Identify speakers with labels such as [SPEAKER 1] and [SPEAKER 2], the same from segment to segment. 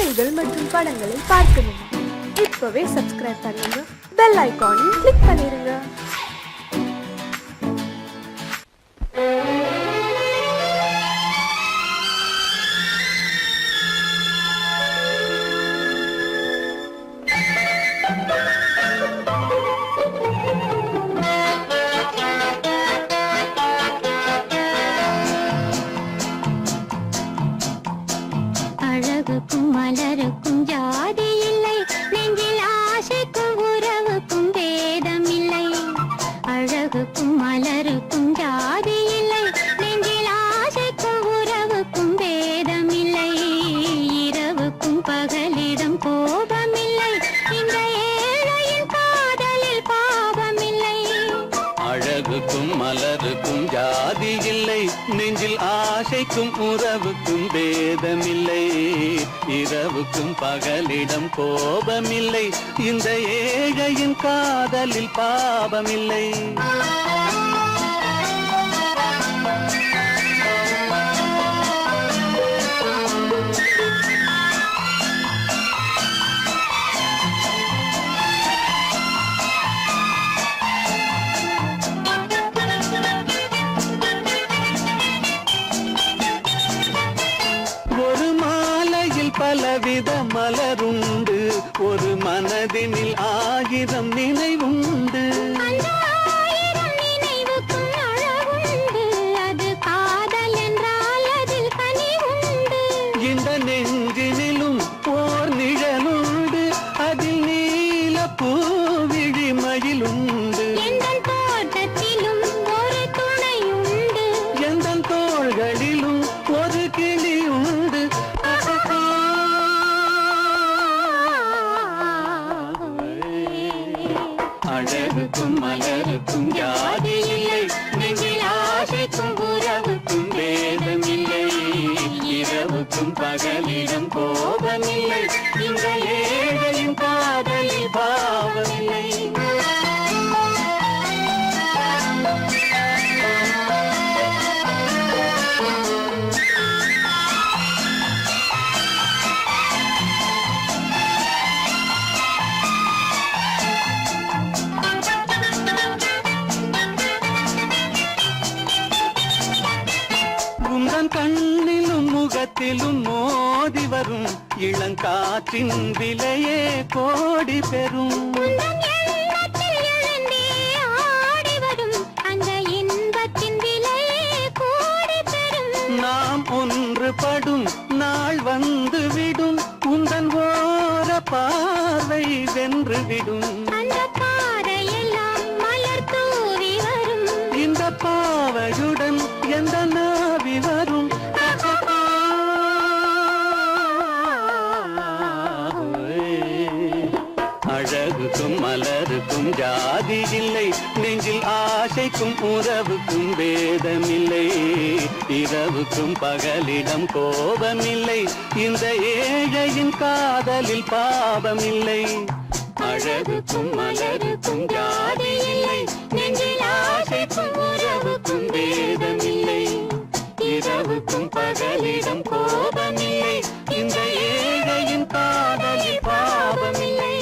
[SPEAKER 1] செய்திகள் மற்றும் படங்களை பார்க்கணுமா? இப்பவே சப்ஸ்கிரைப் பண்ணுங்க, பெல் ஐகானையும் கிளிக் பண்ணிருங்க.
[SPEAKER 2] அழகுக்கும் மலருக்கும் ஜாதி இல்லை, நெஞ்சில் ஆசைக்கும் உறவுக்கும் பேதம் இல்லை. அழகுக்கும் மலருக்கும் ஜாதி இல்லை, நெஞ்சில் ஆசைக்கும் உறவுக்கும் பேதம் இல்லை. இரவுக்கும் பகலிடம் கோபம் இல்லை, இந்த ஏழையின் காதலில் பாவம் இல்லை.
[SPEAKER 3] அழகுக்கும் மலருக்கும் ஜாதி இல்லை, நெஞ்சில் ஆசைக்கும் உறவுக்கும் பேதமில்லை. இரவுக்கும் பகலிடம் கோபமில்லை, இந்த ஏழையின் காதலில் பாவமில்லை. பலவித மலருண்டு, ஒரு மனதினில் 1000 நினைவுண்டு.
[SPEAKER 2] அந்த 1000 நினைவுக்கும் அழகுண்டு, அது காதல் என்றால் அதில் கனிவுண்டு.
[SPEAKER 3] இந்த நெஞ்சினிலும் ஓர் நிழலுண்டு, அதில் நீல பூவிழிமயிலுண்டு.
[SPEAKER 2] எந்தன் தோட்டத்திலும் ஒரு துணையுண்டு,
[SPEAKER 3] எந்தன் தோள்களிலும் ஒரு கிளியுண்டு. அழகுக்கும் மலருக்கும் ஜாதி இல்லை, நெஞ்சில் ஆசைக்கும் உறவுக்கும் பேதமில்லை. இரவுக்கும் பகலிடம் கோபமில்லை, இந்த ஏழையின் காதலில் பாவமில்லை. கண்ணிலும் முகத்திலும் மோதி வரும் இளங்காற்றின் விலையே கோடி பெறும். நாம் ஒன்றுபடும் நாள் வந்து விடும், உந்தன் ஓர பார்வை வென்றுவிடும். இந்த பாவையுடன் எந்த நாவி வரும். அழகுக்கும் மலருக்கும் ஜாதி இல்லை, நெஞ்சில் ஆசைக்கும் உறவுக்கும் பேதமில்லை. இரவுக்கும் பகலிடம் கோபமில்லை, இந்த ஏழையின் காதலில் பாவமில்லை. அழகுக்கும் மலருக்கும் ஜாதி இல்லை, நெஞ்சில் ஆசைக்கும் உறவுக்கும் பேதமில்லை. இரவுக்கும் பகலிடம் கோபமில்லை, இந்த ஏழையின் காதலில் பாவமில்லை.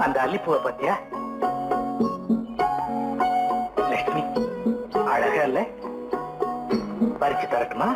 [SPEAKER 4] அந்த அல்லிப்பூவை பத்தியா லட்சுமி? அழகா இல்ல? பறிச்சு தரட்டுமா?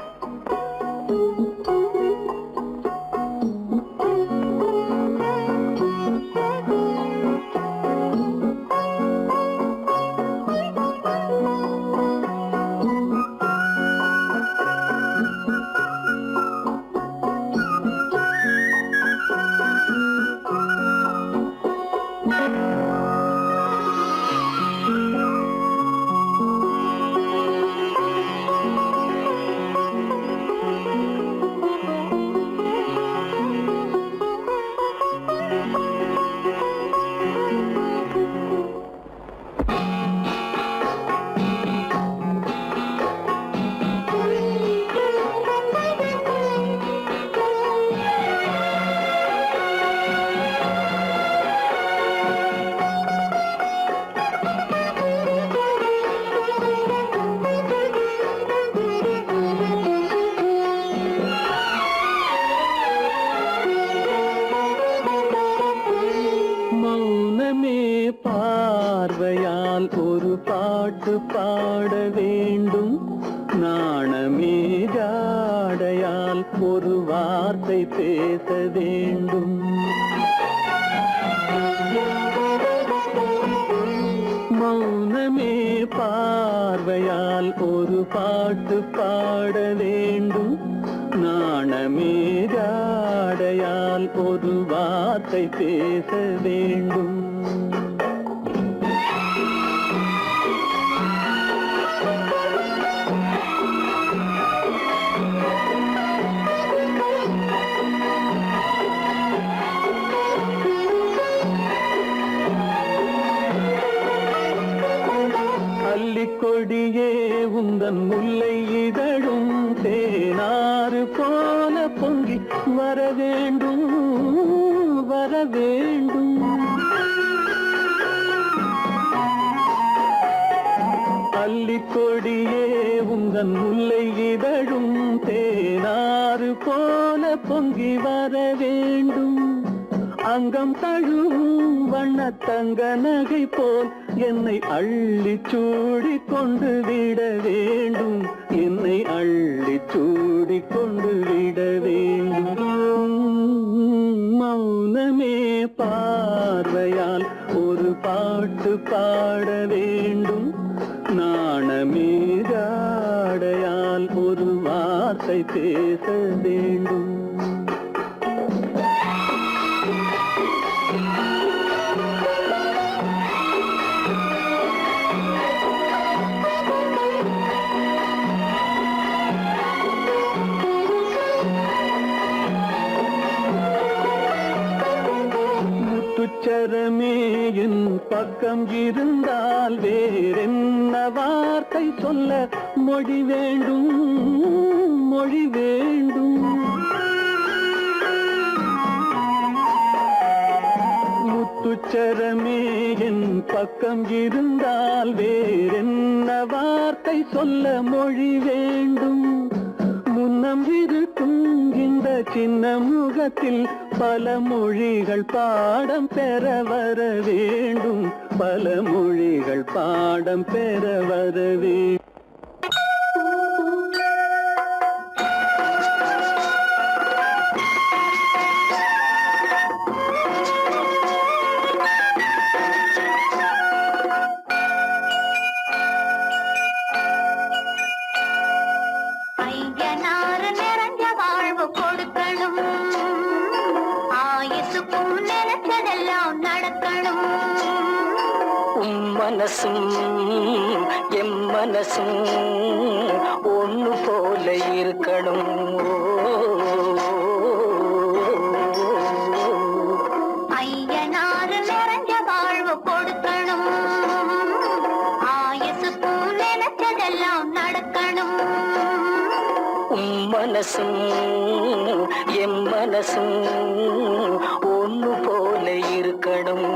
[SPEAKER 3] பாட வேண்டும் நாணமே ஜாடையால் ஒரு வார்த்தை பேச வேண்டும் மௌனமே பார்வையால் ஒரு பாட்டு பாட வேண்டும் நாணமே ஜாடையால் ஒரு வார்த்தை பேச வேண்டும் கொடியே உந்தன் முல்லை இதழும் தேனாறு போல பொங்கி வர வேண்டும் வர வேண்டும் அல்லிக்கொடியே உந்தன் முல்லை இதழும் தேனாறு போல பொங்கி வர வேண்டும் அங்கம் தழுவும் வண்ணத்தங்க நகை போல் என்னை அள்ளி சூடி கொண்டு விட வேண்டும் என்னை அள்ளி சூடி கொண்டு விட வேண்டும் மௌனமே பார்வையால் ஒரு பாட்டு பாட வேண்டும் நாணமே ஜாடையால் ஒரு வார்த்தை பேச வேண்டும் முத்துச்சரமே என் பக்கம் இருந்தால் வேறென்ன வார்த்தை சொல்ல மொழி வேண்டும் மொழி வேண்டும் முத்துச்சரமே என் பக்கம் இருந்தால் வேறென்ன வார்த்தை சொல்ல மொழி வேண்டும் முன்னம் இருக்கும் இந்த சின்ன முகத்தில் பல மொழிகள் பாடம் பெற வர வேண்டும் பல மொழிகள் பாடம் பெற வர வேண்டும் மனசும் எம் மனசும் ஒண்ணு போல இருக்கணும்
[SPEAKER 2] ஐயனாறு நிறைஞ்ச வாழ்வு கொடுக்கணும் ஆயுசுக்கும் நினைச்சதெல்லாம் நடக்கணும்
[SPEAKER 3] மனசும் எம் மனசும் ஒண்ணு போல இருக்கணும்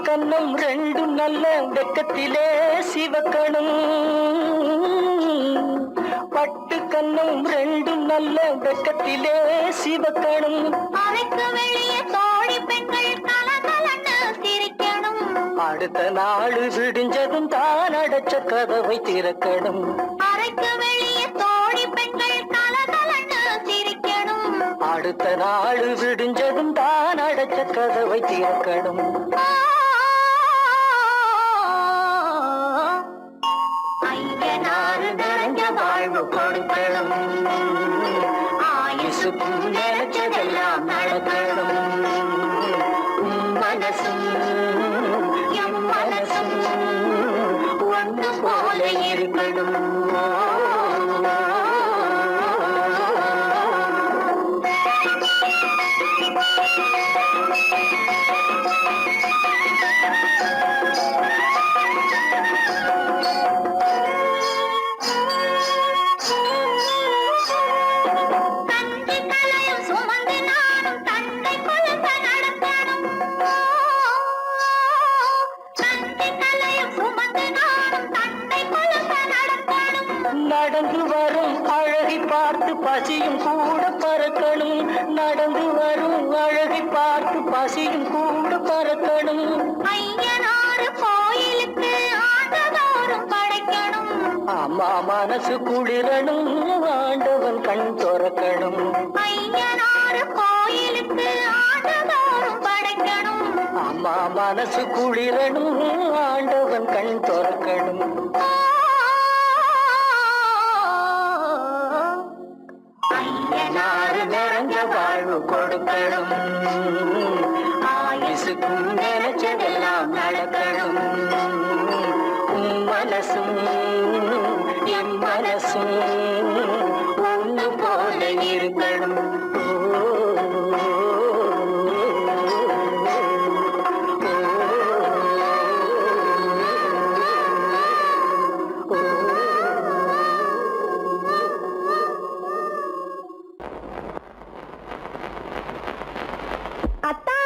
[SPEAKER 3] கண்ணம் ரெண்டும் நல்ல வெக்கத்திலே சிவக்கணும் பட்டு கண்ணம் ரெண்டும் நல்ல வெக்கத்திலே சிவக்கணும்
[SPEAKER 2] அறைக்கு வெளியே தோழி பெண்கள் கலகலன்னு சிரிக்கணும்
[SPEAKER 3] அடுத்த நாள் விடிஞ்சதும் தான் அடைச்ச கதவை திறக்கணும்
[SPEAKER 2] அறைக்கு வெளியே தோழி பெண்கள் கலகலன்னு சிரிக்கணும்
[SPEAKER 3] அடுத்த நாள் விடிஞ்சதும் தான் அடைச்ச கதவை திறக்கணும்
[SPEAKER 2] ஐயனாறு நிறைஞ்ச வாழ்வு கொடுக்கணும் ஆயுசுக்கும் நினைச்சதெல்லாம் நடக்கணும் மனசும் எம் மனசும் ஒன்று போல இருக்கணும்
[SPEAKER 3] நடந்து வரும் அழகை பார்த்து பசியும் கூட பறக்கணும். நடந்து வரும் அழகை பார்த்து பசியும் கூட பறக்கணும்.
[SPEAKER 2] ஐயனாறு கோயிலுக்கு ஆண்டுதோறும் படைக்கணும்.
[SPEAKER 3] அம்மா மனசு குளிரணும், ஆண்டவன் கண் திறக்கணும்.
[SPEAKER 2] ஐயனாறு கோயிலுக்கு ஆண்டுதோறும் படைக்கணும்.
[SPEAKER 3] அம்மா மனசு குளிரணும், ஆண்டவன் கண் திறக்கணும். ஐயனாறு நிறைஞ்ச வாழ்வு கொடுக்கணும். ஆயுசுக்கும் நினைச்சதெல்லாம் நடக்கணும். உன் மனசும் என் மனசும் ஒன்று போல இருக்கணும்.
[SPEAKER 1] அத்தா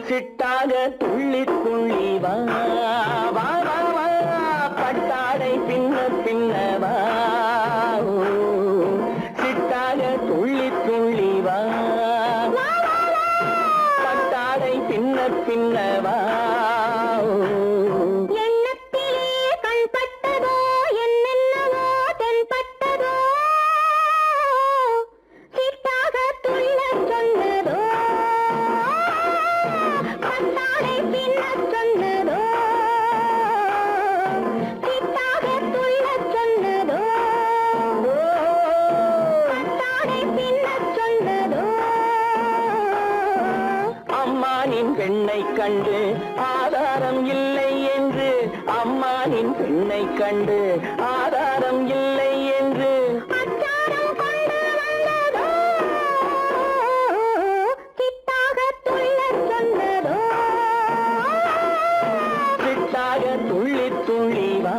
[SPEAKER 3] சிட்டாக துள்ளி துள்ளி வா வா வா வா, பட்டாடை பின்ன பின்னவா. சிட்டாக துள்ளி துள்ளி வா, பட்டாடை பின்ன பின்னவா.
[SPEAKER 1] எண்ணத்திலே கண்பட்டதோ என்னென்னவோ தென்பட்டதோ சிட்டாக துள்ள சொன்னதோ பட்டாடை பின்ன சொன்னதோ சிட்டாக துள்ள சொன்னதோ பட்டாடை பின்ன சொன்னதோ.
[SPEAKER 3] அம்மானின் பெண்ணை கண்டு ஆதாரம் இல்லை என்று, அம்மானின் பெண்ணை கண்டு ஆதாரம் இல்லை என்று.
[SPEAKER 1] அச்சாரம் கொண்டு வந்ததோ சிட்டாக துள்ள சொன்னதோ.
[SPEAKER 3] சிட்டாக துள்ளி துள்ளி வா.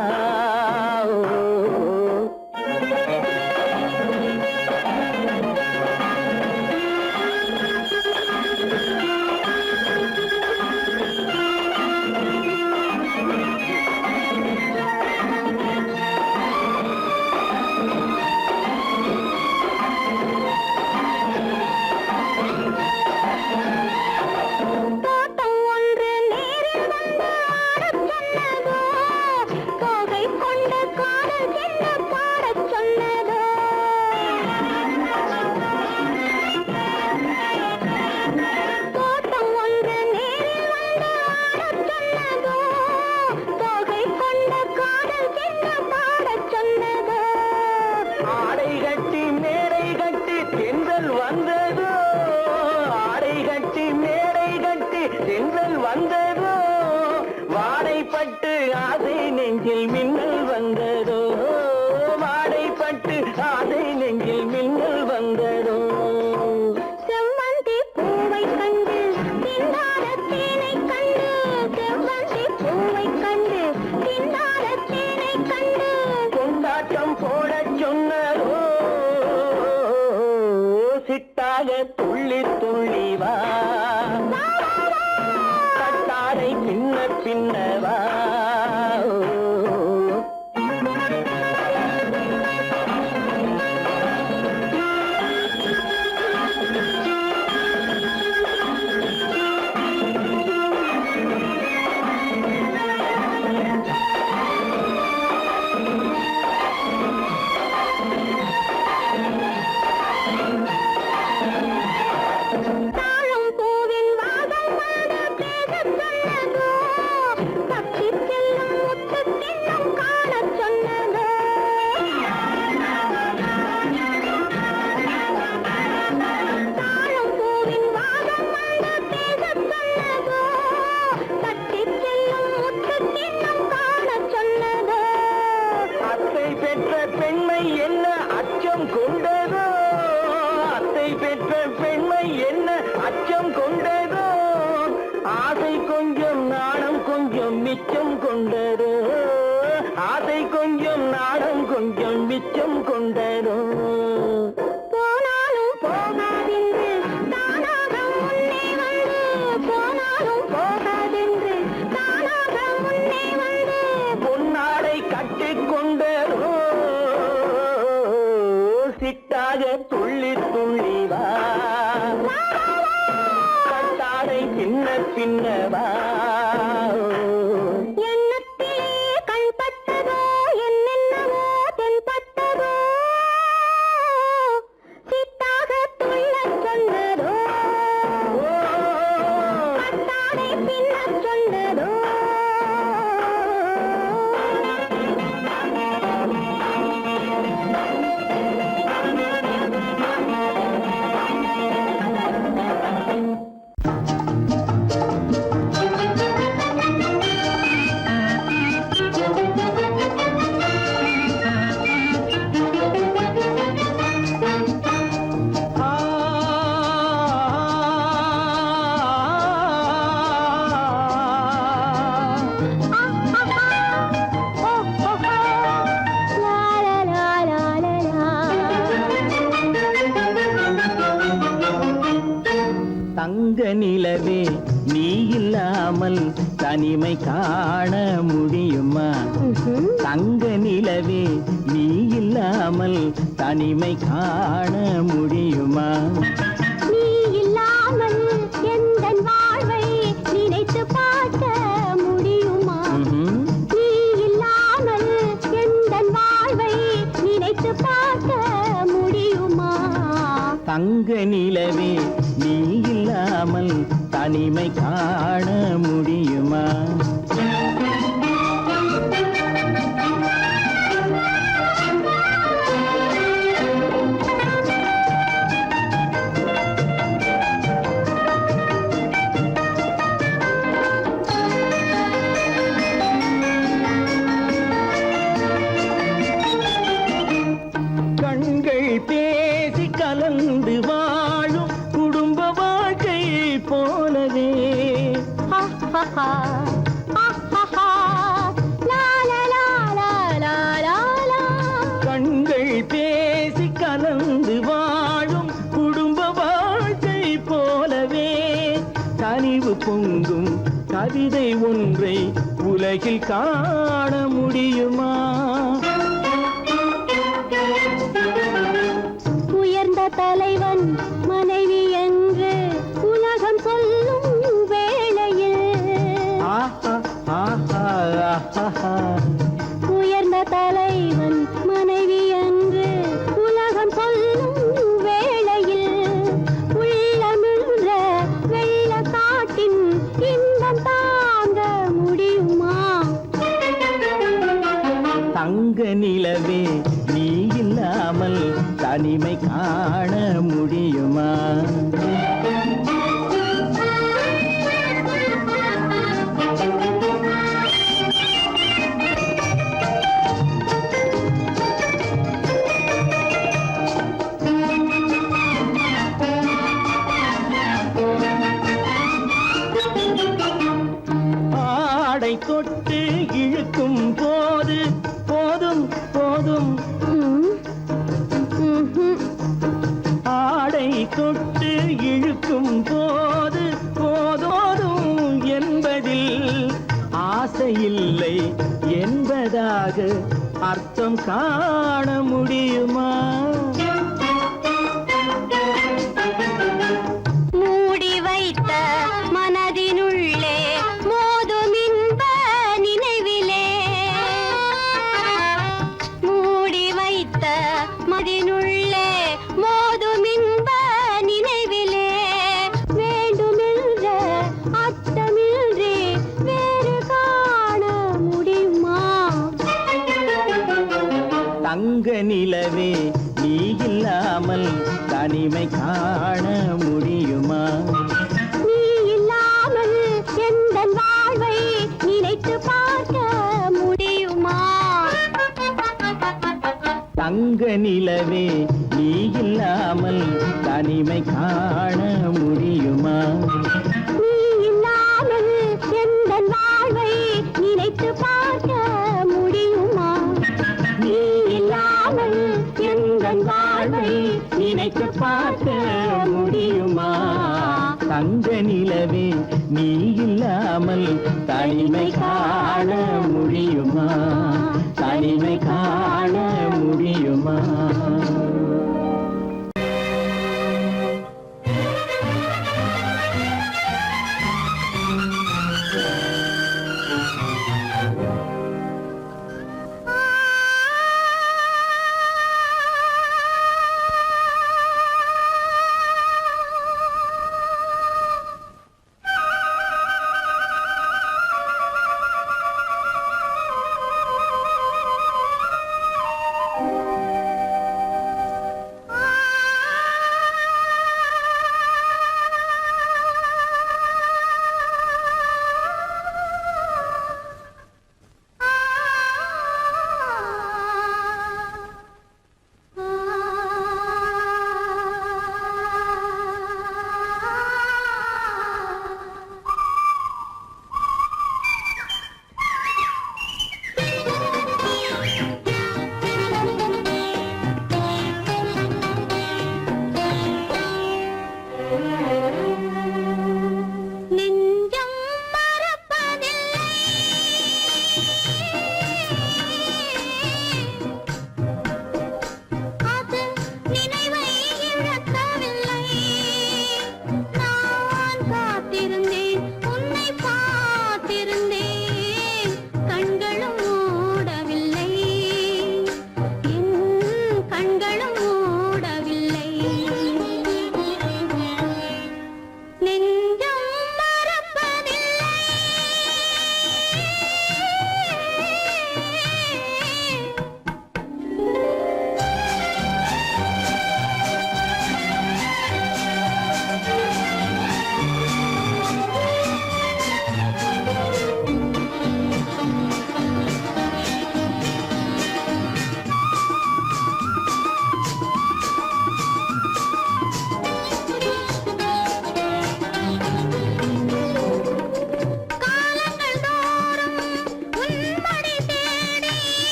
[SPEAKER 1] தோட்டம் ஒன்று நேரில் வந்து ஆடச் சொன்னதோ தோகை கொண்ட காதல் என்ன பாடச் சொன்னதோ. தோட்டம் ஒன்று நேரில் வந்து ஆடச் சொன்னதோ தோகை கொண்ட காதல் என்ன பாடச் சொன்னதோ.
[SPEAKER 3] ஆடை கட்டி மேடை கட்டி தென்றல் வந்ததோ, ஆடை கட்டி மேடை கட்டி தென்றல் வந்ததோ. வாடைப்பட்டு ஆசை நெஞ்சில் மின்னல் வந்ததோ, வாடைப்பட்டு ஆசை நெஞ்சில் மின்னல் வந்ததோ.
[SPEAKER 1] செவ்வந்தி பூவை கண்டு திண்டாட தேனை கண்டு செவ்வந்தி பூவை கண்டு திண்டாட தேனை கண்டு
[SPEAKER 3] கொண்டாட்டம் போடச் சொன்னதோ. சிட்டாக துள்ளி துள்ளி வா, கட்டாடை பின்ன பின்னவா.
[SPEAKER 1] தாழம் பூவின் வாசம் வந்து பேசச் சொன்னதோ பக்தி
[SPEAKER 3] மிச்சம் கொண்டதோ ஆசை கொஞ்சம் நாடம் கொஞ்சம் மிச்சம் கொண்டதோ
[SPEAKER 1] போனாலும் போகாதென்று தானாக முன்னே வந்து போனாலும் போகாதென்று தானாக முன்னே வந்து
[SPEAKER 3] பொன்னாடை கட்டிக்கொண்டதோ சிட்டாக துள்ளி துள்ளி வா கட்டாடை பின்ன பின்னவா
[SPEAKER 1] எண்ணத்திலே கண்பட்டதோ என்னென்னவோ தென்பட்டதோ சித்தாக துள்ளச் சொன்னதோ கட்டாடை பின்னச் சொன்னதோ
[SPEAKER 3] தங்க நிலவே நீ இல்லாமல் தனிமை காண முடியுமா தங்க நிலவே நீ இல்லாமல் தனிமை காண முடியுமா
[SPEAKER 1] நீ இல்லாமல் எந்தன் வாழ்வை நினைத்து பார்க்க முடியுமா நீ இல்லாமல் எந்தன் வாழ்வை நினைத்து பார்க்க முடியுமா
[SPEAKER 3] தங்க நிலவே நீ இல்லாமல் தனிமை காண முடியுமா கண்கள் பேசி கலந்து வாழும் குடும்ப வாழ்க்கை போலவே கண்கள் பேசி கலந்து வாழும் குடும்ப வாழ்க்கை போலவே கனிவு பொங்கும் கவிதை ஒன்றை உலகில் காண முடியுமா
[SPEAKER 1] உயர்ந்த தலைவன் மனைவி என்று உலகம் சொல்லும் வேளையில்
[SPEAKER 3] ஆஹா ஆஹா ஆஹா
[SPEAKER 1] உயர்ந்த தலைவன் மனைவி என்று உலகம் சொல்லும் வேளையில் உள்ளமிழ்ற வெள்ள காட்டின் இன்பம் தாங்க முடியுமா
[SPEAKER 3] தங்க நிலவே நீ இல்லாமல் தனிமை காண முடியுமா ஆடை தொட்டு இழுக்கும் போது போதும் போதும் ஆடை தொட்டு இழுக்கும் போது போதோதும் என்பதில் ஆசையில்லை என்பதாக அர்த்தம் காண முடியுமா
[SPEAKER 1] மூடி வைத்த மனதினுள்ளே மோதும் இன்ப நினைவிலே மூடி வைத்த மனதினுள்ளே மோதும் இன்ப நினைவிலே வேண்டுமென்ற அர்த்தமின்றி வேறு காண முடியுமா
[SPEAKER 3] தங்க நிலவே நீ இல்லாமல் தனிமை காண முடியுமா
[SPEAKER 1] நீ இல்லாமல் எந்தன் வாழ்வை நினைத்து பார்க்க முடியுமா
[SPEAKER 3] தங்க நிலவே நீ இல்லாமல் தனிமை காண முடியுமா
[SPEAKER 1] நீ இல்லாமல் எந்தன் வாழ்வை நினை
[SPEAKER 3] நினைக்க பார்க்க முடியுமா தங்க நிலவே நீ இல்லாமல் தனிமை காண முடியுமா தனிமை காண முடியுமா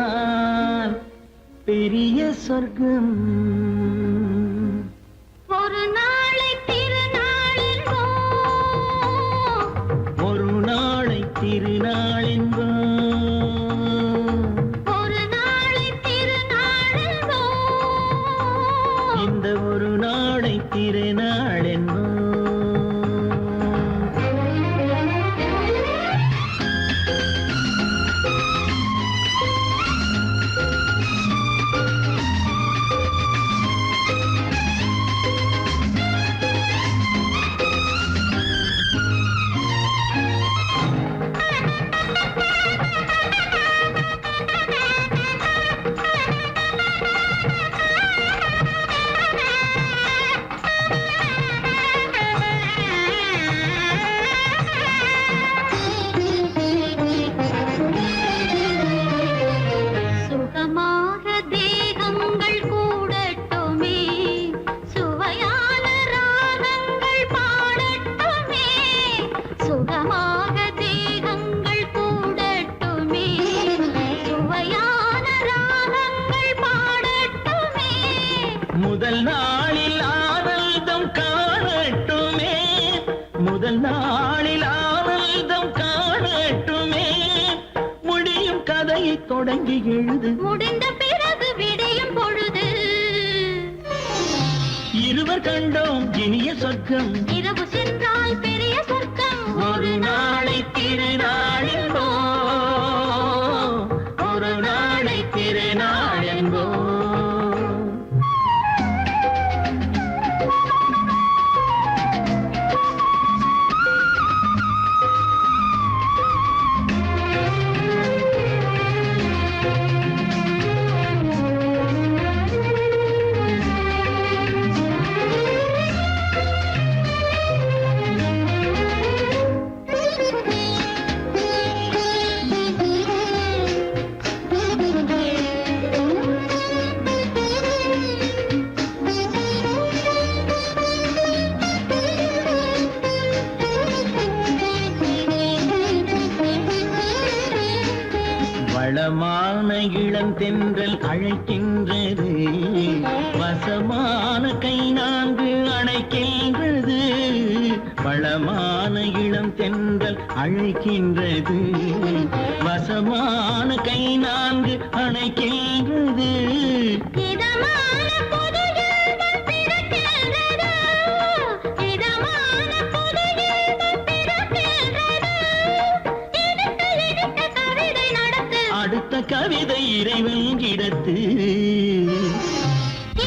[SPEAKER 3] இலவசனால் பெரிய சொர்க்கம்
[SPEAKER 2] ஒரு நாளை திருநாளென்போ
[SPEAKER 3] ஒரு நாளை திருநாளென்போ
[SPEAKER 2] ஒரு நாளை திருநாளென்போ
[SPEAKER 3] இந்த ஒரு நாளை திருநாளென்போ
[SPEAKER 2] சுகமாக தேகங்கள் கூடட்டுமே சுவையான ராகங்கள் பாடட்டுமே சுகமாக தேகங்கள் கூடட்டுமே சுவையான ராகங்கள் பாடட்டுமே
[SPEAKER 3] முதல் நாளில் ஆனந்தம் காணட்டுமே முதல் நாளில் ஆனந்தம் காணட்டுமே முடியும் கதையை தொடங்கி எழுது
[SPEAKER 2] முடிந்த பிறகு விடியும் பொழுது
[SPEAKER 3] இருவர் கண்டோம் இனிய சொர்க்கம்
[SPEAKER 2] இரவு சென்றால் பெரிய சொர்க்கம்
[SPEAKER 3] ஒரு நாளை திருநாளென்போ ஒரு நாளை திருநாளென்போ வளமான இளம் தென்றல் அழைக்கின்றது வசமான கை நான்கு அணைக்கின்றது வளமான இளம் தென்றல் அழைக்கின்றது வசமான கை நான்கு அணைக்கின்றது
[SPEAKER 2] இதமான புது இன்பம் பிறக்கின்றது இதமான புது இன்பம் பிறக்கின்றது இனிக்க கவிதை நடத்து
[SPEAKER 3] அடுத்த கவிதை இறைவன் இடத்து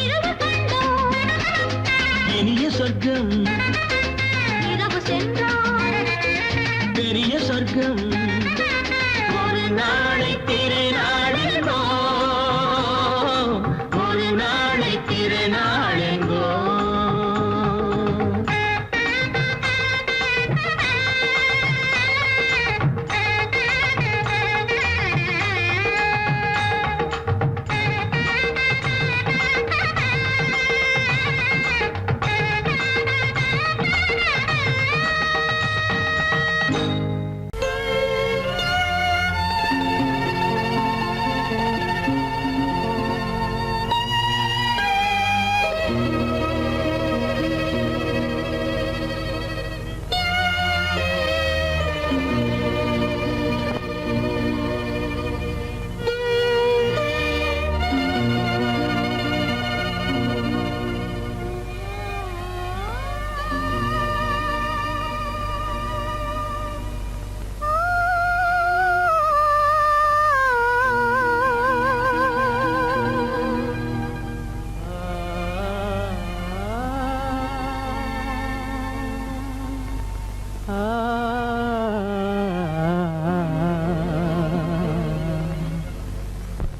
[SPEAKER 2] இரவு கண்டோம்
[SPEAKER 3] இனிய சொர்க்கம்
[SPEAKER 2] இரவு சென்றால்
[SPEAKER 3] பெரிய சொர்க்கம் ஒரு நாளை திருநாளென்போ ஒரு நாளை திருநாளென்போ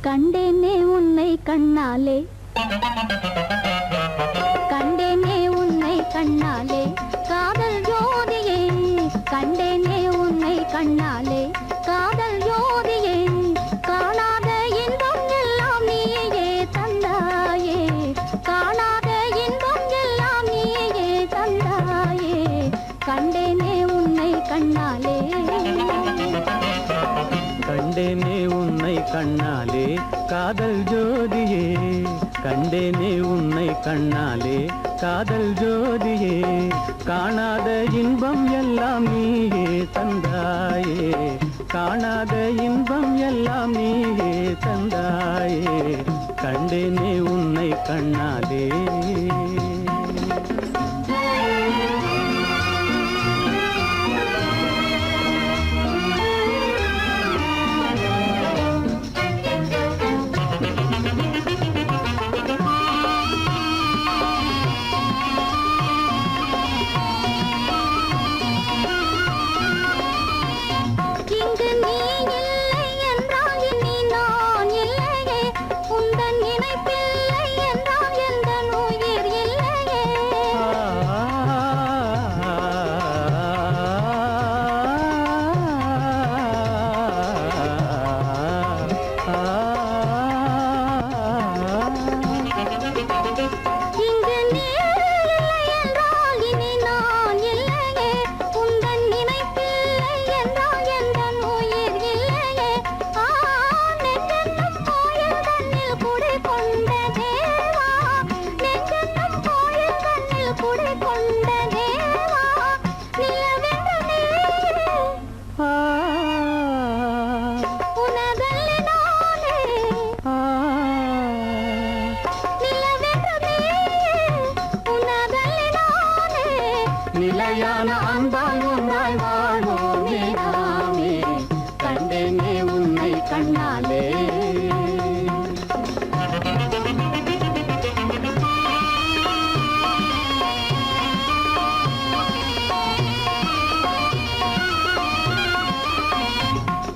[SPEAKER 1] கண்டேனே உன்னை கண்ணாலே கண்டேனே உன்னை கண்ணாலே காதல் ஜோதியே கண்டேனே உன்னை கண்ணாலே காதல் ஜோதியே காணாத இன்பம் எல்லாம் நீயே தந்தாயே காணாத இன்பம் எல்லாம் நீயே தந்தாயே கண்டேனே உன்னை கண்ணாலே
[SPEAKER 5] கண்ணாலே காதல் ஜோதியே கண்டேனே உன்னை கண்ணாலே காதல் ஜோதியே காணாத இன்பம் எல்லாம் நீயே தந்தாயே காணாத இன்பம் எல்லாம் நீயே தந்தாயே கண்டேனே உன்னை கண்ணாலே
[SPEAKER 1] இங்கு நீ இல்லை என்றால் இனி நான் இல்லையே உந்தன் நினைப்பில்லை என்றால் எந்த உயிர் இல்லையே இங்கு நீ இல்லை என்றால் இனி நான் இல்லையே உந்தன் நினைப்பில்லை என்றால் எந்த உயிர் இல்லையே நெஞ்சென்னும் கோயில் தன்னில் குடி கொண்ட தேவா நெஞ்சென்னும் கோயில் தன்னில் குடி கொண்ட தேவா நிலவென்ற நீரே உனதல்லி நானே நிலவென்ற நீரே உனதல்லி நானே
[SPEAKER 5] நிலையான அன்பால் ஒன்றாய் வாழ்வோமே நாமே கண்டேனே உன்னை கண்ணாலே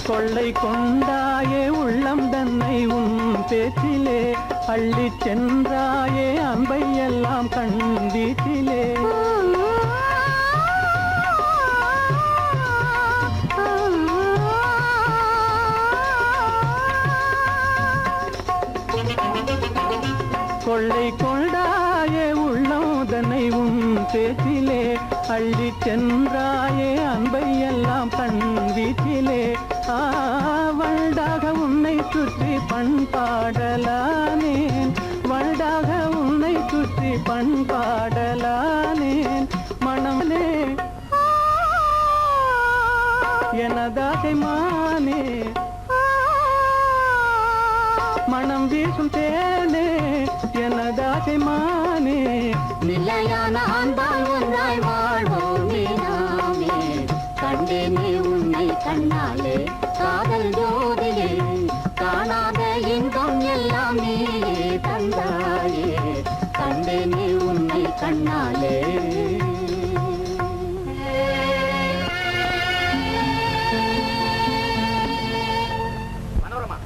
[SPEAKER 5] கொள்ளை கொண்டாயே உள்ளம் தன்னை உன் பேச்சிலே அள்ளிச் சென்றாயே அன்பை எல்லாம் கண் வீட்டிலே கொள்ளை கொண்டாயே உள்ளதனை உன் பேச்சிலே அள்ளிச் சென்றாயே அன்பை எல்லாம் கண் வீட்டிலே வண்டாக உன்னை சுற்றி பண்பாடலானேன் வண்டாக உன்னை சுற்றி பண்பாடலானேன் மனமே எனதாகை மானே மனம் வீசும் தேனே எனதாகை மானே நிலையான அன்பால் ஒன்றாய் வாழ்வோமே நாமே கண்டேனே உன்னை கண்ணாலே காதல் ஜோதியே காணாத இன்பம் எல்லாம் நீயே தந்தாயே கண்டேனே உன்னை கண்ணாலே
[SPEAKER 4] மனோரமா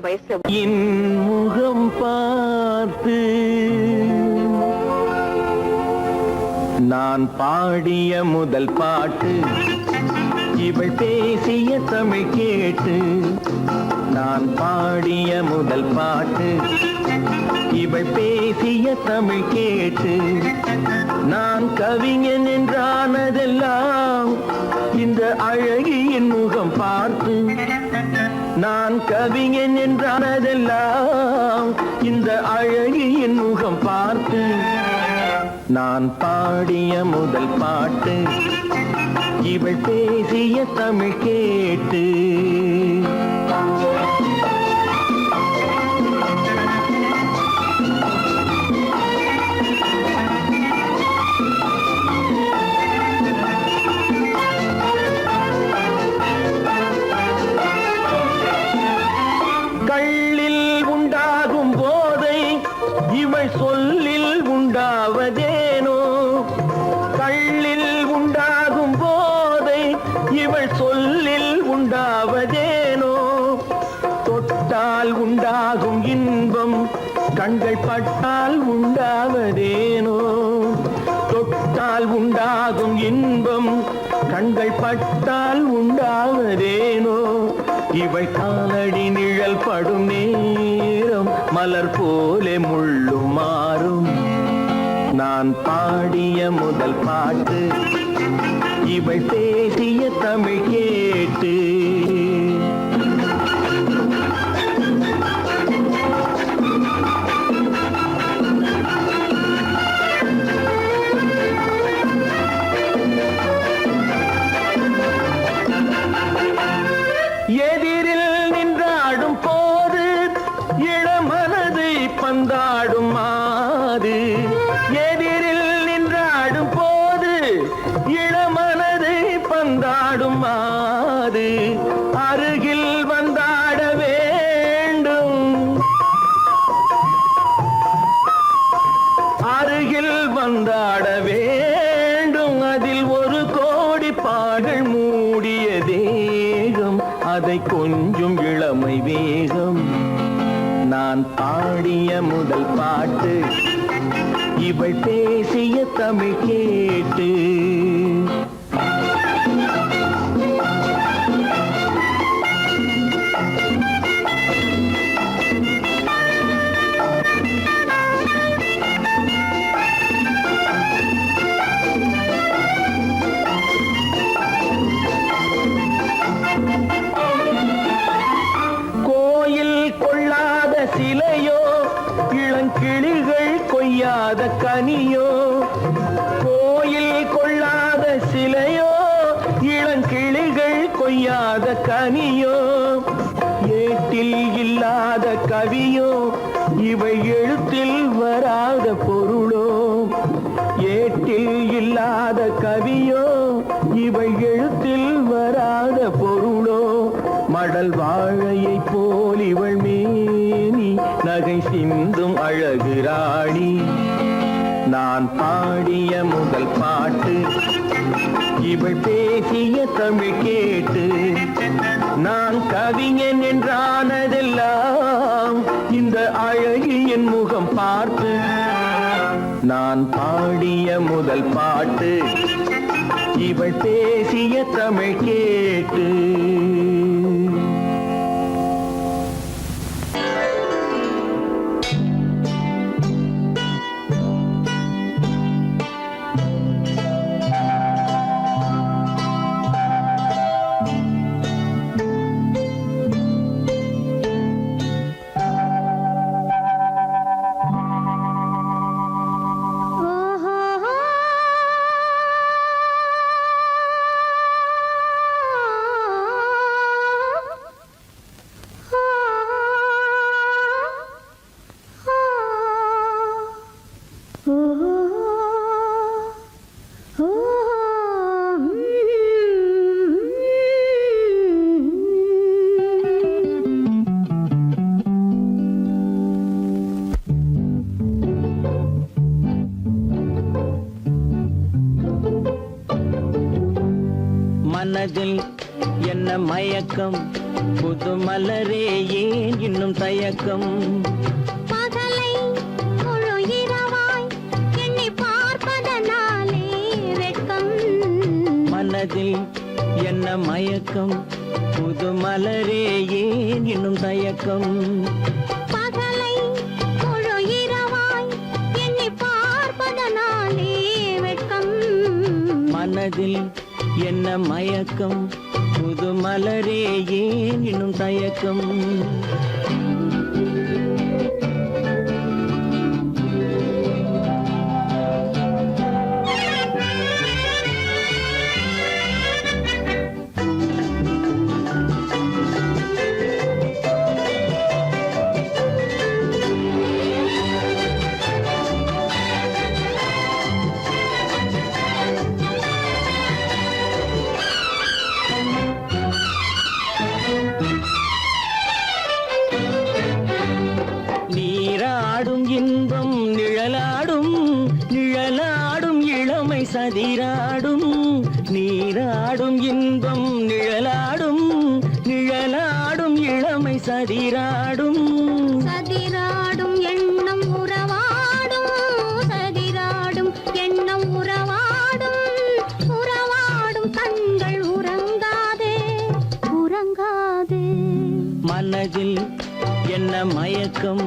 [SPEAKER 1] வயசுல
[SPEAKER 5] என் முகம் பார்த்து நான் பாடிய முதல் பாட்டு, இவள் பேசிய தமிழ் கேட்டு. நான் பாடிய முதல் பாட்டு, இவள் பேசிய தமிழ் கேட்டு. நான் கவிஞன் என்றானதெல்லாம் இந்த அழகியின் முகம் பார்த்து. நான் கவிஞன் என்றானதெல்லாம் இந்த அழகியின் முகம் பார்த்து. நான் பாடிய முதல் பாட்டு, இவள் பேசிய தமிழ் கேட்டு. கள்ளில் உண்டாகும் போதை இவள் சொல்லில் உண்டாவதேனோ. கள்ளில் உண்டாகும் போதை இவள் சொல்லில் உண்டாவதேனோ. தொட்டால் உண்டாகும் இன்பம் கண்கள் பட்டால் உண்டாவதேனோ. தொட்டால் உண்டாகும் இன்பம் கண்கள் பட்டால் உண்டாவதேனோ. இவள் காலடி நிழல் படும் நேரம் மலர் போலே முள்ளும் மாறும். நான் பாடிய முதல் பாட்டு, இவள் பேசிய தமிழ் கேட்டு. எதிரில் நின்றாடும் போது இளமனதை பந்தாடும் மாது. எதிரில் நின்றாடும் போது இளமனதை பந்தாடும் மாது. அருகில் வந்தாட வேண்டும், அருகில் வந்தாட வேண்டும். அதில் ஒரு கோடி பாடல் மூடிய தேகம், அதை கொஞ்சம் இளமை வேகம். நான் பாடிய முதல் பாட்டு, இவள் பேசிய தமிழ் கேட்டு. சிலையோ இளங்கிளிகள் கொய்யாத கனியோ. கோயில் கொள்ளாத சிலையோ இளங்கிளிகள் கொய்யாத கனியோ. ஏட்டில் இல்லாத கவியோ இவை எழுத்தில் வராத பொருளோ. ஏட்டில் இல்லாத கவியோ இவை எழுத்தில் வராத பொருளோ. மடல் வாழையை போல் இவள் மேனி நகை சிந்தும் அழகு ராணி. நான் பாடிய முதல் பாட்டு, இவள் பேசிய தமிழ் கேட்டு. நான் கவிஞன் என்றானதெல்லாம் இந்த அழகியின் முகம் பார்த்து. நான் பாடிய முதல் பாட்டு, இவள் பேசிய தமிழ் கேட்டு. மனதில் என்ன மயக்கம் புது மலரே ஏன் இன்னும் தயக்கம்
[SPEAKER 1] பகலை முழு இரவாய் எண்ணி பார்ப்பதனாலே வெட்கம்
[SPEAKER 5] மனதில் என்ன மயக்கம் புது மலரே ஏன் இன்னும் தயக்கம்
[SPEAKER 1] பகலை முழு இரவாய் எண்ணி பார்ப்பதனாலே வெட்கம்
[SPEAKER 5] மனதில் என்ன மயக்கம் புது மலரே ஏன் இன்னும் தயக்கம் நீராடும் இன்பம் நிழலாடும் நிழலாடும் இளமை சதிராடும் நீராடும் இன்பம் நிழலாடும் நிழலாடும் இளமை சதிராடும்
[SPEAKER 1] சதிராடும் எண்ணம் உறவாடும் சதிராடும் எண்ணம் உறவாடும் உறவாடும் கண்கள் உறங்காதே உறங்காதே
[SPEAKER 5] மனதில் என்ன மயக்கம்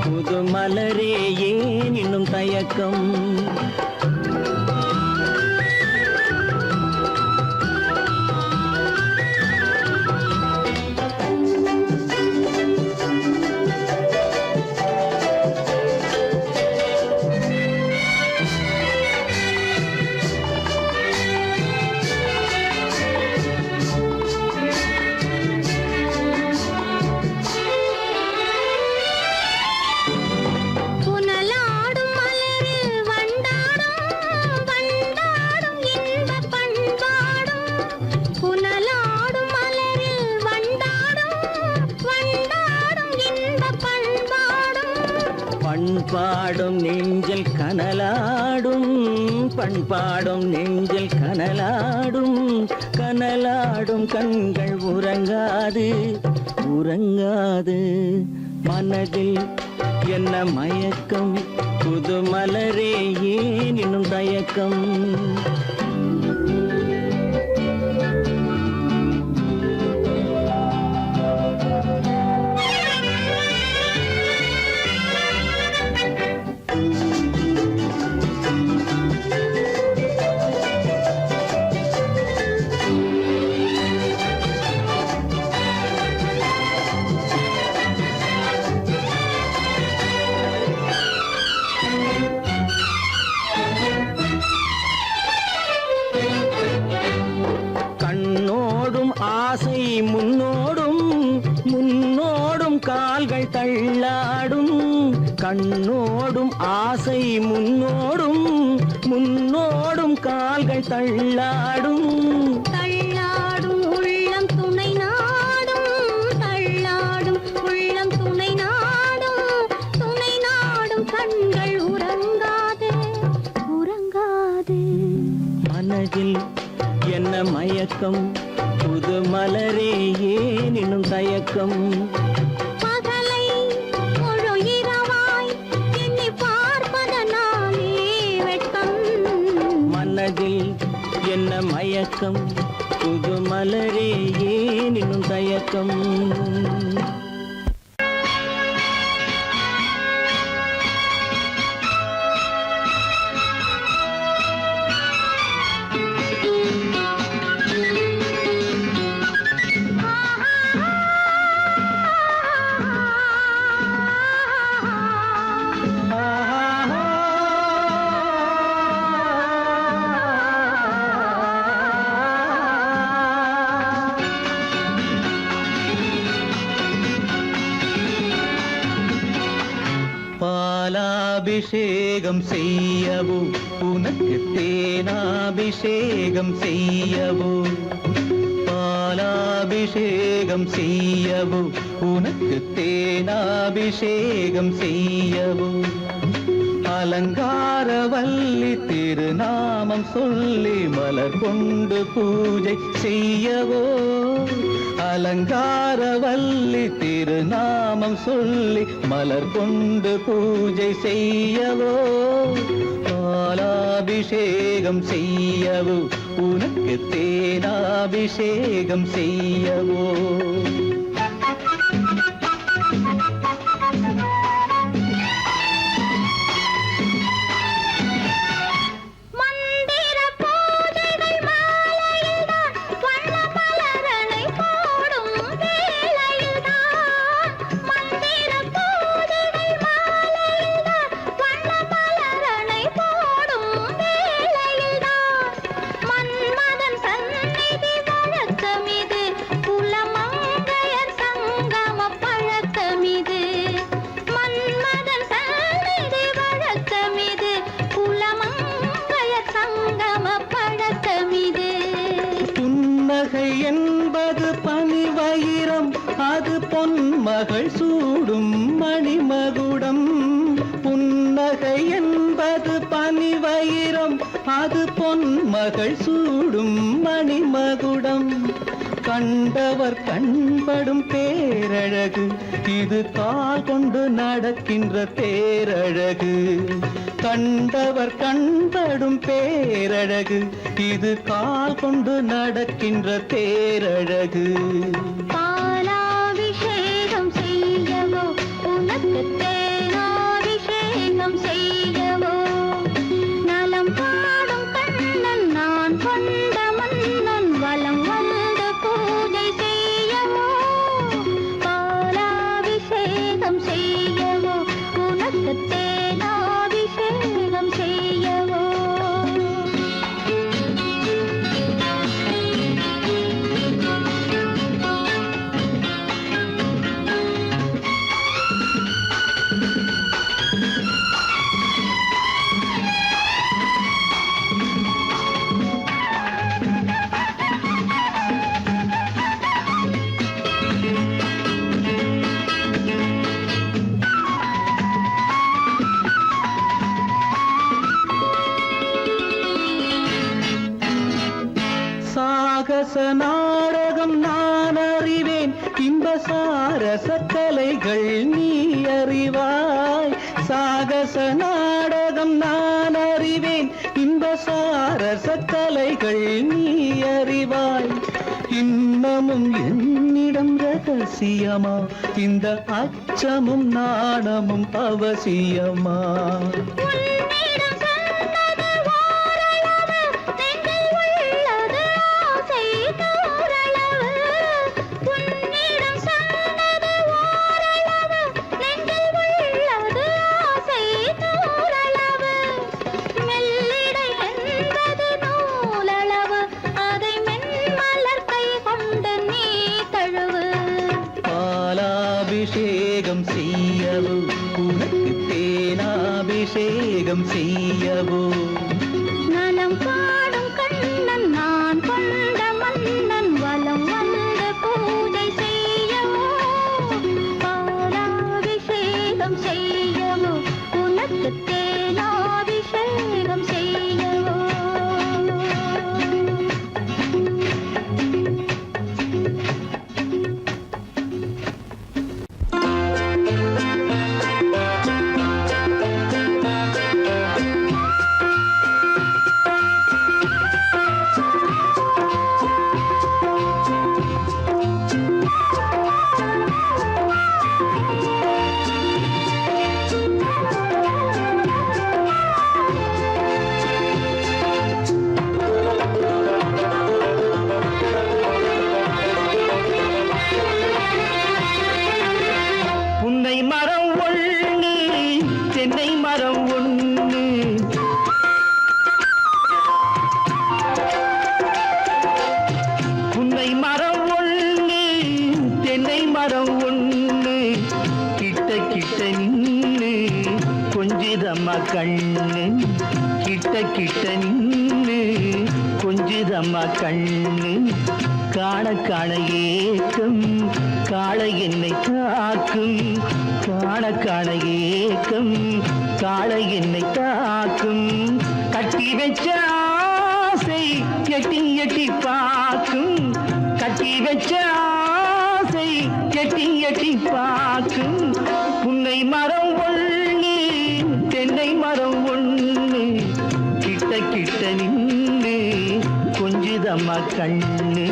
[SPEAKER 5] புது மலரே ஏன் இன்னும் தயக்கம்
[SPEAKER 1] புனலாடும் மலரில் வண்டாடும் வண்டாடும் இன்பப் பண்பாடும் புனலாடும் மலரில் வண்டாடும் வண்டாடும் இன்பப் பண்பாடும்
[SPEAKER 5] பண்பாடும் நெஞ்சில் கனலாடும் பண்பாடும் நெஞ்சில் கனலாடும் கனலாடும் கண்கள் உறங்காது உறங்காது மனதில் என்ன மயக்கம் புது மலரே ஏன் இன்னும் தயக்கம் கண்ணோடும் ஆசை முன்னோடும் முன்னோடும் கால்கள் தள்ளாடும் கண்ணோடும் ஆசை முன்னோடும் முன்னோடும் கால்கள் தள்ளாடும்
[SPEAKER 1] தள்ளாடும் உள்ளம் துணை நாடும் தள்ளாடும் உள்ளம் துணை நாடும் கண்கள் உறங்காதே உறங்காதே
[SPEAKER 5] மனதில் என்ன மயக்கம் புது மலரே ஏன் இன்னும் தயக்கம்
[SPEAKER 1] பகலை முழு இரவாய் எண்ணி பார்ப்பதனாலே வெட்கம்
[SPEAKER 5] மனதில் என்ன மயக்கம் புது மலரே ஏன் இன்னும் தயக்கம் பாலாபிஷேகம் செய்யவோ உனக்கு தேனாபிஷேகம் செய்யவோ பாலாபிஷேகம் செய்யவோ உனக்கு தேனாபிஷேகம் செய்யவோ அலங்காரவல்லி திருநாமம் சொல்லி மலர் கொண்டு பூஜை செய்யவோ அலங்காரவல்லி திருநாமம் சொல்லி மலர் கொண்டு பூஜை செய்யவோ பாலாபிஷேகம் செய்யவோ உனக்கு தேனாபிஷேகம் செய்யவோ
[SPEAKER 2] மந்திர பூஜைகள் மாலையில்தான் வண்ண மலரணை போடும் வேளையில்தான் மந்திர பூஜைகள் மாலையில்தான் வண்ண மலரணை போடும் வேளையில்தான் மன்மதன் சந்நிதி வழக்கமிது குலமங்கையர் சங்கம பழக்கமிது மன்மதன் சந்நிதி வழக்கமிது குலமங்கையர் சங்கம பழக்கமிது
[SPEAKER 5] புன்னகை என்பது பனிவயிரம் அது பொன்மகள் சூடும் மணிமகுடம் புன்னகை என்பது பனிவயிரம் அது பொன்மகள் சூடும் மணிமகுடம் கண்டவர் கண்படும் பேரழகு இது கால் கொண்டு நடக்கின்ற தேரழகு கண்டவர் கண்படும் பேரழகு இது கால் கொண்டு நடக்கின்ற தேரழகு
[SPEAKER 2] பாலாபிஷேகம் செய்யவோ உனக்கு தேனாபிஷேகம் செய்யவோ நலம் பாடும் கண்ணன் நான் கொண்ட மன்னன் வலம் வந்து பூஜை செய்யவோ பாலாபிஷேகம் செய்யவோ உனக்கு தேனாபிஷேகம் செய்யவோ
[SPEAKER 5] சாகச நாடகம் நான் அறிவேன் இன்ப சாரச கலைகள் நீ அறிவாய் சாகச நாடகம் நான் அறிவேன் இன்ப சாரச கலைகள் நீ அறிவாய் இன்னமும் என்னிடம் ரகசியமா இந்த அச்சமும் நாணமும் அவசியமா
[SPEAKER 2] உன்னிடம் சொன்னது ஓரளவு நெஞ்சில் உள்ளது ஆசை தோரளவு உன்னிடம் சொன்னது ஓரளவு நெஞ்சில் உள்ளது ஆசை தோரளவு மெல்லிடை என்பது நூலளவு அதை மென்மலர் கை கொண்டு நீ தழுவு
[SPEAKER 5] பாலாபிஷேகம் செய்யவோ உனக்கு தேனாபிஷேகம் செய்யவோ
[SPEAKER 2] நலம் பாடும் கண்ணன் நான் கொண்ட மன்னன் வலம் வந்து பூஜை செய்யவோ பாலாபிஷேகம் செய்யவோ உனக்கு தேனாபிஷேகம் செய்யவோ
[SPEAKER 5] புன்னை மரம் ஒண்ணு தென்னை மரம் ஒண்ணு புன்னை மரம் ஒண்ணு தென்னை மரம் ஒண்ணு கிட்ட கிட்ட நின்னு கொஞ்சிதம்மா கண்ணு கிட்ட கிட்ட நின்னு கொஞ்சிதம்மா கண்ணு காண காண ஏக்கம் காளை என்னை காக்கும் காண காண ஏக்கம் காளை என்னை தாக்கும் கட்டி வச்ச ஆசை எட்டி எட்டி பார்க்கும் கட்டி வச்ச ஆசை எட்டி எட்டி பார்க்கும் புன்னை மரம் ஒண்ணு தென்னை மரம் ஒண்ணு கிட்ட கிட்ட நின்று கொஞ்சுதம்மா கண்ணு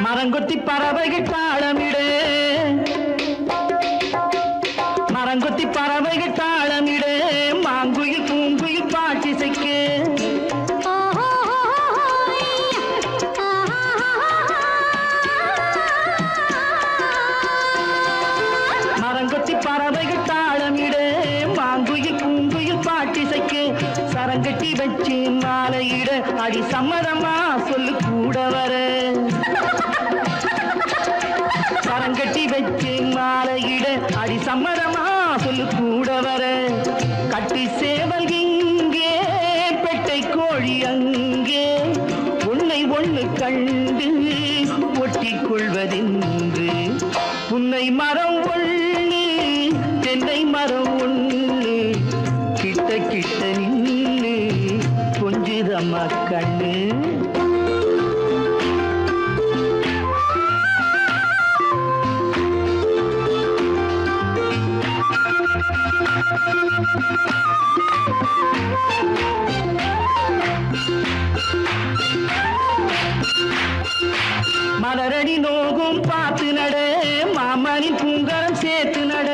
[SPEAKER 5] மரங்கொத்தி பறவைகள் தாளமிடு மரங்கொத்தி பறவைகள் தாளமிடு மாங்குயில் பூங்குயில் பாட்டிசைக்கு மரங்கொத்தி பறவைகள் தாளமிடு மாங்குயில் பூங்குயில் பாட்டிசைக்கு சரங்கட்டி வச்சு மாலையிட அடி சம்மதமா சொல்லு கூட வர சரங்கட்டி வச்சு மாலையிட அடி சம்மதமா சொல்லு கூட வர கட்டி சேவல் இங்கே பெட்டை கோழி அங்கே உன்னை ஒண்ணு கண்டு ஒட்டிக் கொள்வதென்று புன்னை மரம் ஒண்ணு தென்னை மரம் ஒண்ணு கிட்ட கிட்ட நின்று கொஞ்சுதம்மா கண்ணு மலரடி நோகும் பார்த்து நட மாமணி பூங்கரம் சேர்த்து நட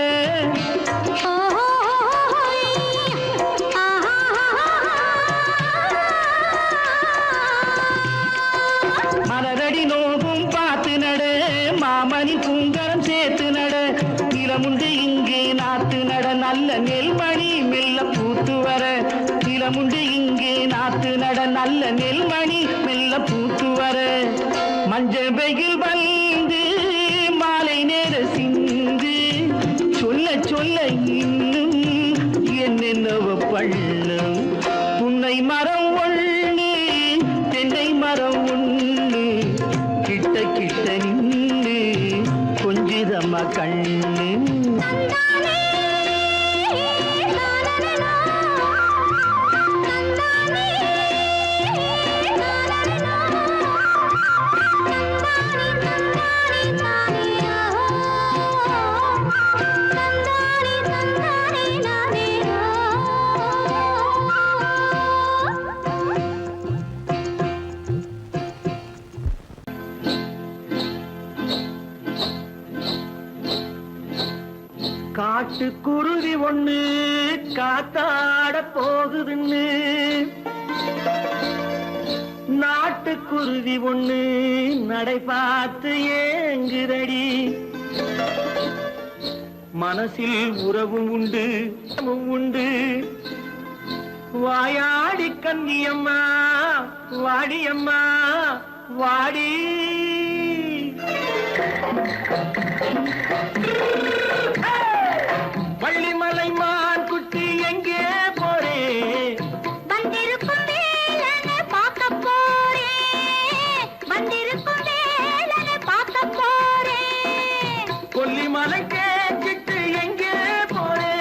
[SPEAKER 5] மலரடி நோகும் பார்த்து நட மாமணி பூங்கரம் சேர்த்து நட நிலமுண்டு இங்கே நாத்து நட நல்ல நெல்மணி மெல்ல பூத்து வர நிலமுண்டு இங்கே நாத்து நட நல்ல நெல்மணி மெல்ல பூத்து வர மஞ்சள் வெயில் வந்து மாலை நேர சிந்து சொல்ல சொல்ல இன்னும் என்னென்னவ பண்ணும் புன்னை மரம் ஒண்ணு தென்னை மரம் ஒண்ணு கிட்ட கிட்ட நின்று கொஞ்சுதம்மா கண்ணு காட்டுக்குருவி ஒண்ணு காத்தாட போகுதுன்னு நாட்டுக்குருவி ஒண்ணு நடை பார்த்து ஏங்குதடி மனசில் உறவும் உண்டு உண்டு வாயாடி கன்னியம்மா வாடியம்மா வாடி வள்ளிமலை மான் குட்டி எங்கே போறே
[SPEAKER 1] வந்திருக்கும் வேலனை பார்க்க போறேன் வந்திருக்கும் வேலனை பார்க்க போறேன்
[SPEAKER 5] கொல்லிமலை கேட்டுட்டு எங்கே போறே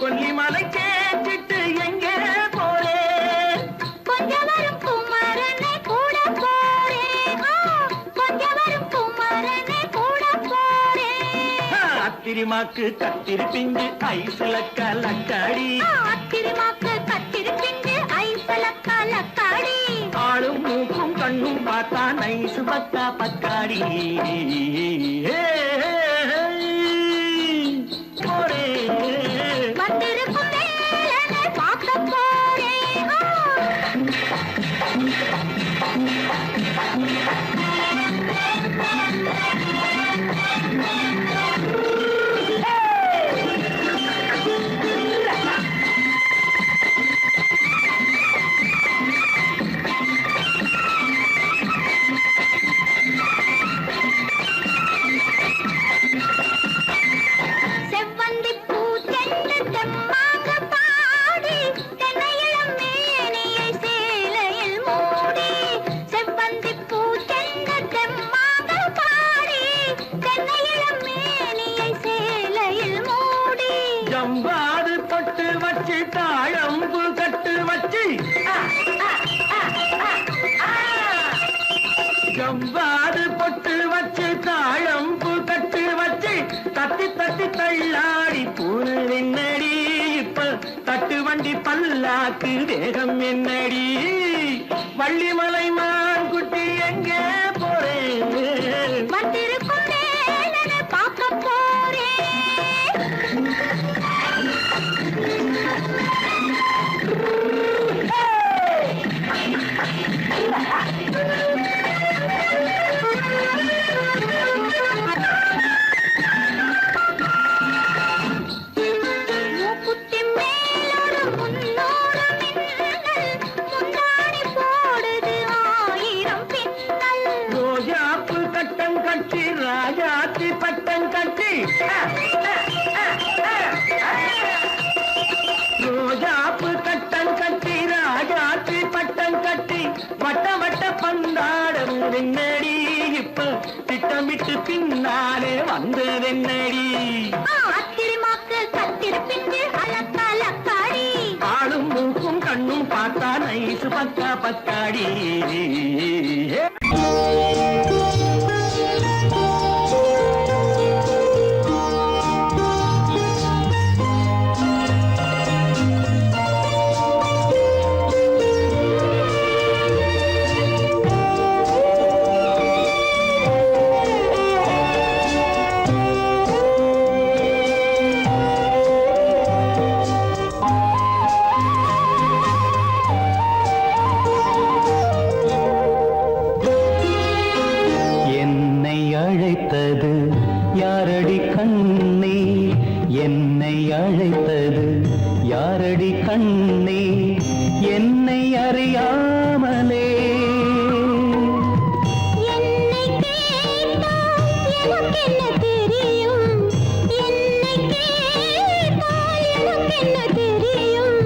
[SPEAKER 5] கொல்லிமலை கேட்டுட்டு எங்கே போறே
[SPEAKER 1] கொஞ்சம் வரும் குமரனை கூட போறேன் கொஞ்சம் வரும் குமரனை கூட போறேன்
[SPEAKER 5] அத்திரிமாக்கு கத்திரி பிஞ்சு ஐசுல கலக்காடி
[SPEAKER 1] அத்திரிமாக்கு கத்திரி பிஞ்சு ஐசுல கலக்காடி
[SPEAKER 5] ஆளும் மூக்கும் கண்ணும் பார்த்தா நைசு பக்கா பக்காடி போரே
[SPEAKER 1] வந்திருக்கும் வேலனை பார்க்க போறேன்
[SPEAKER 5] ராஜாக்கு தேகம் என்னடி வள்ளிமலை மான் குட்டி எங்கே போறேன்
[SPEAKER 2] வந்திருக்கும் வேலனை பார்க்க போறேன். மூக்குத்தி மேலோடு முன்னோடு மின்னல், முந்தாடி போடுது 1000 பின்னல்.
[SPEAKER 5] ரோஜாப்பு கட்டம் கட்டி ராஜாத்தி பட்டம் கட்டி ரோஜாப்பு கட்டம் கட்டி ராஜாத்தி பட்டம் கட்டி வட்ட வட்ட பந்தாடுவதென்னடி இப்ப திட்டமிட்டு பின்னாலே வந்ததென்னடி
[SPEAKER 2] ஆத்திரமாக்கு கத்திருப்பின்று அலக்காடி
[SPEAKER 5] ஆளும் மூக்கும் கண்ணும் பார்த்தா நைசு பக்கா பக்காடி அழைத்தது யாரடி கண்ணே என்னை அழைத்தது யாரடி கண்ணே என்னை அறியாமலே
[SPEAKER 2] என்னை கேட்டால் எனக்கென்ன தெரியும், என்னை கேட்டால் எனக்கென்ன தெரியும்,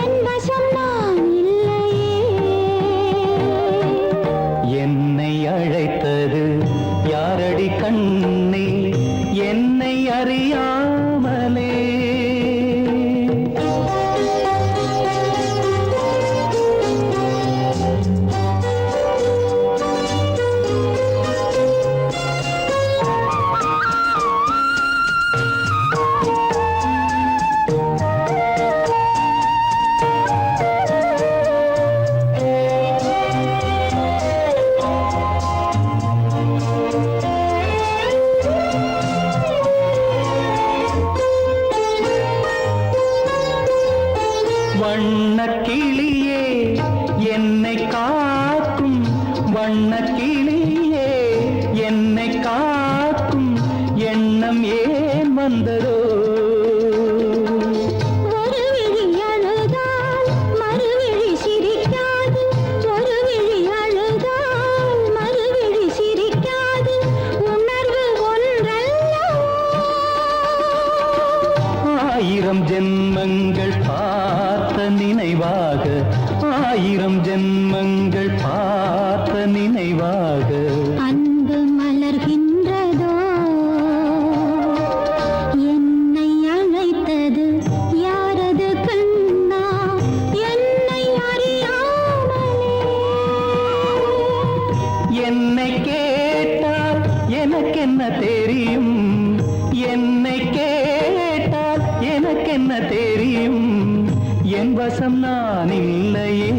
[SPEAKER 2] என் வசம் நான் இல்லையே.
[SPEAKER 5] என்னை அழைத்தது யாரடி கண்ணே என்னை அறியாமலே வண்ணக்கிளியே என்னை காக்கும் வண்ணக்கிளியே என்னை காக்கும் எண்ணம் ஏன் வந்ததோ
[SPEAKER 2] ஒரு விழி அழுதால் மறுவிழி சிரிக்காது, ஒரு விழி அழுதால் மறுவிழி சிரிக்காது, உணர்வு ஒன்றல்லவோ.
[SPEAKER 5] 1000 ஜென்மங்கள் பார்த்த நினைவாக 1000 ஜென்மங்கள் பார்த்த நினைவாக
[SPEAKER 2] அன்பு மலர்கின்றதோ. என்னை அழைத்தது யாரது கண்ணா என்னை அறியாமலே.
[SPEAKER 5] என்னை கேட்டால் எனக்கென்ன தெரியும் என்னை கேட்டால் எனக்கென்ன தெரியும் என் வசம் நான் இல்லையே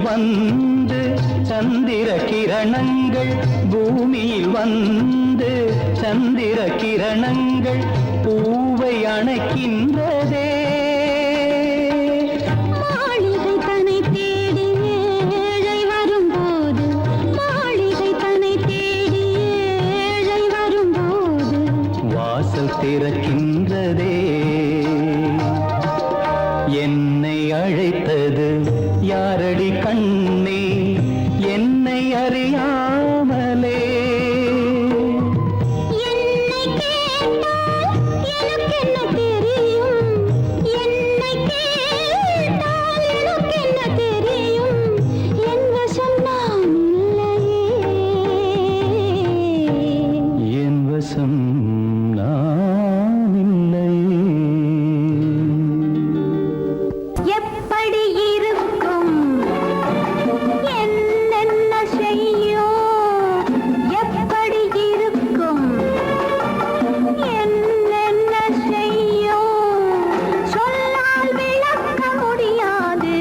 [SPEAKER 5] வந்து சந்திர கிரணங்கள் பூமியில் வந்து சந்திர கிரணங்கள் பூவை அணைக்கின்றதே
[SPEAKER 2] மாளிகை தன்னை தேடி ஏழை வரும்போது மாளிகை தன்னை தேடி ஏழை வரும்போது
[SPEAKER 5] வாசல் திறக்கின்றதே என்னை அழைத்தது கண்ணே என்னை அறியாமலே
[SPEAKER 2] என்னை கேட்டால் எனக்கென்ன தெரியும் என்னை கேட்டால் எனக்கென்ன தெரியும் என் வசம் நான் இல்லையே
[SPEAKER 5] என் வசம் நான் இல்லையே
[SPEAKER 2] எப்படி இருக்கும் என்னென்ன செய்யும் எப்படி இருக்கும் என்னென்ன செய்யும் சொல்லால் விளக்க முடியாது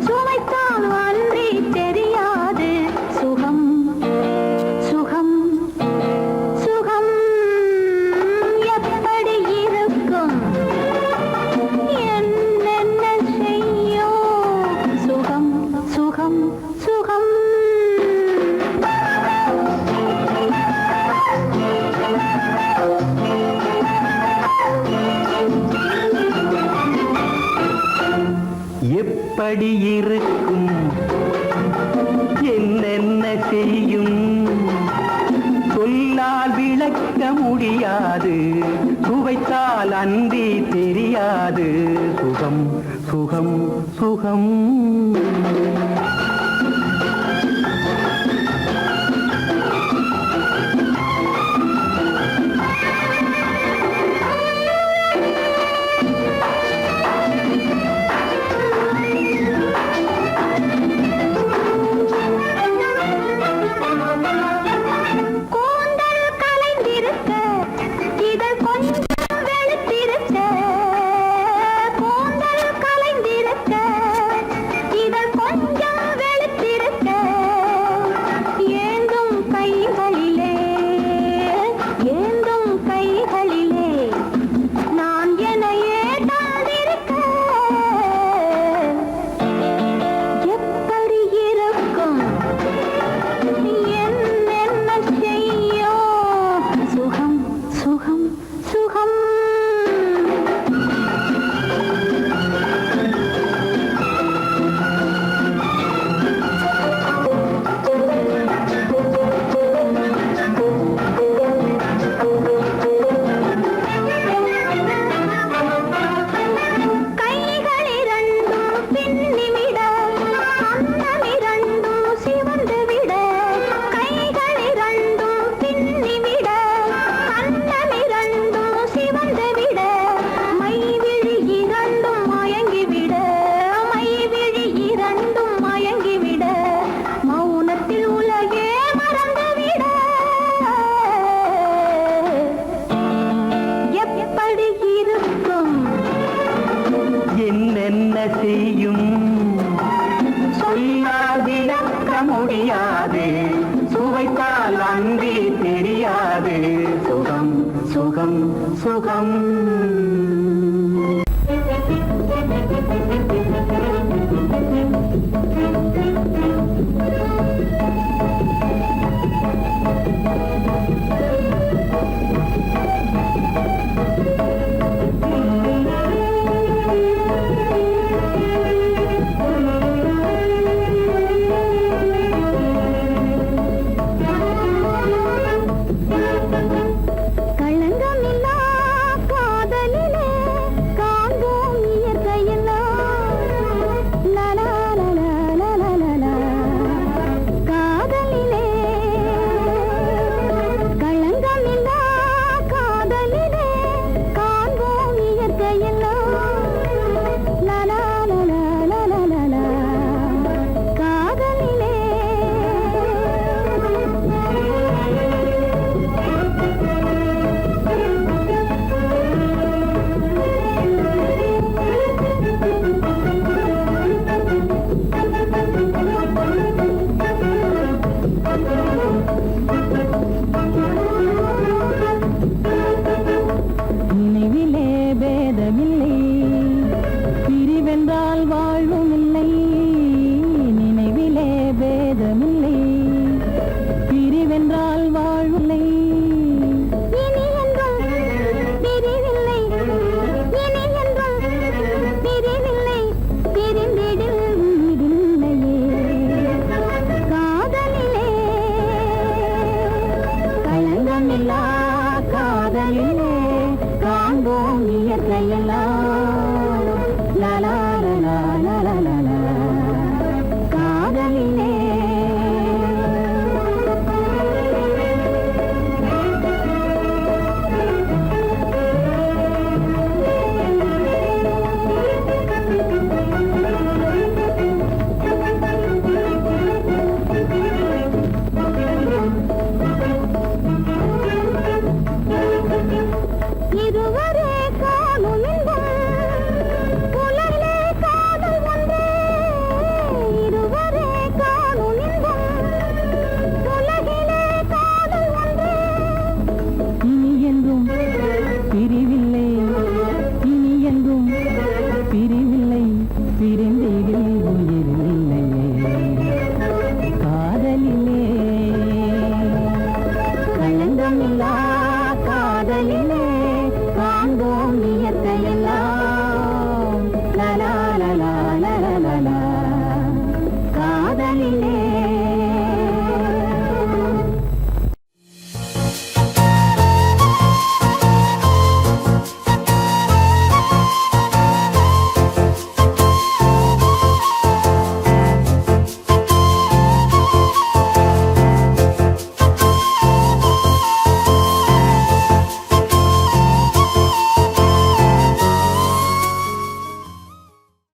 [SPEAKER 2] சுமைத்தால் அன்றி தெரியாது சுகம் சுகம் சுகம் எப்படி இருக்கும் என்னென்ன செய்யும் சுகம் சுகம் சுகம்
[SPEAKER 5] எப்படி இருக்கும் என்னென்ன செய்யும் சொல்லால் விளக்க முடியாது சுவைத்தால் அன்றி தெரியாது சுகம் சுகம் சுகம்
[SPEAKER 2] கூந்தல் கலைந்திருக்க இதழ் கொஞ்சம் வெளுத்திருக்க கூந்தல் கலைந்திருக்க இதழ் கொஞ்சம் வெளுத்திருக்க ஏந்தும் கைகளிலே நான் என்னையே தாழ்ந்திருக்க எப்படி இருக்கும் என்னென்ன செய்யும் சுகம் சுகம் சுகம் கைகளிரண்டும் பின்னிவிட அன்னமிரண்டும் சிவந்துவிட கைகளிரண்டும் பின்னிவிட அன்னமிரண்டும் சிவந்துவிட மைவிழி இரண்டும் மயங்கிவிட மைவிழி இரண்டும் மயங்கிவிட மௌனத்தில் உலகே மறந்துவிட எப்படி இருக்கும்
[SPEAKER 5] என்னென்ன செய்யும் சொல்லால் விளக்க முடியாது சுவைத்தால் அன்றி தெரியாது சுகம் சுகம் சுகம்
[SPEAKER 2] Thank you.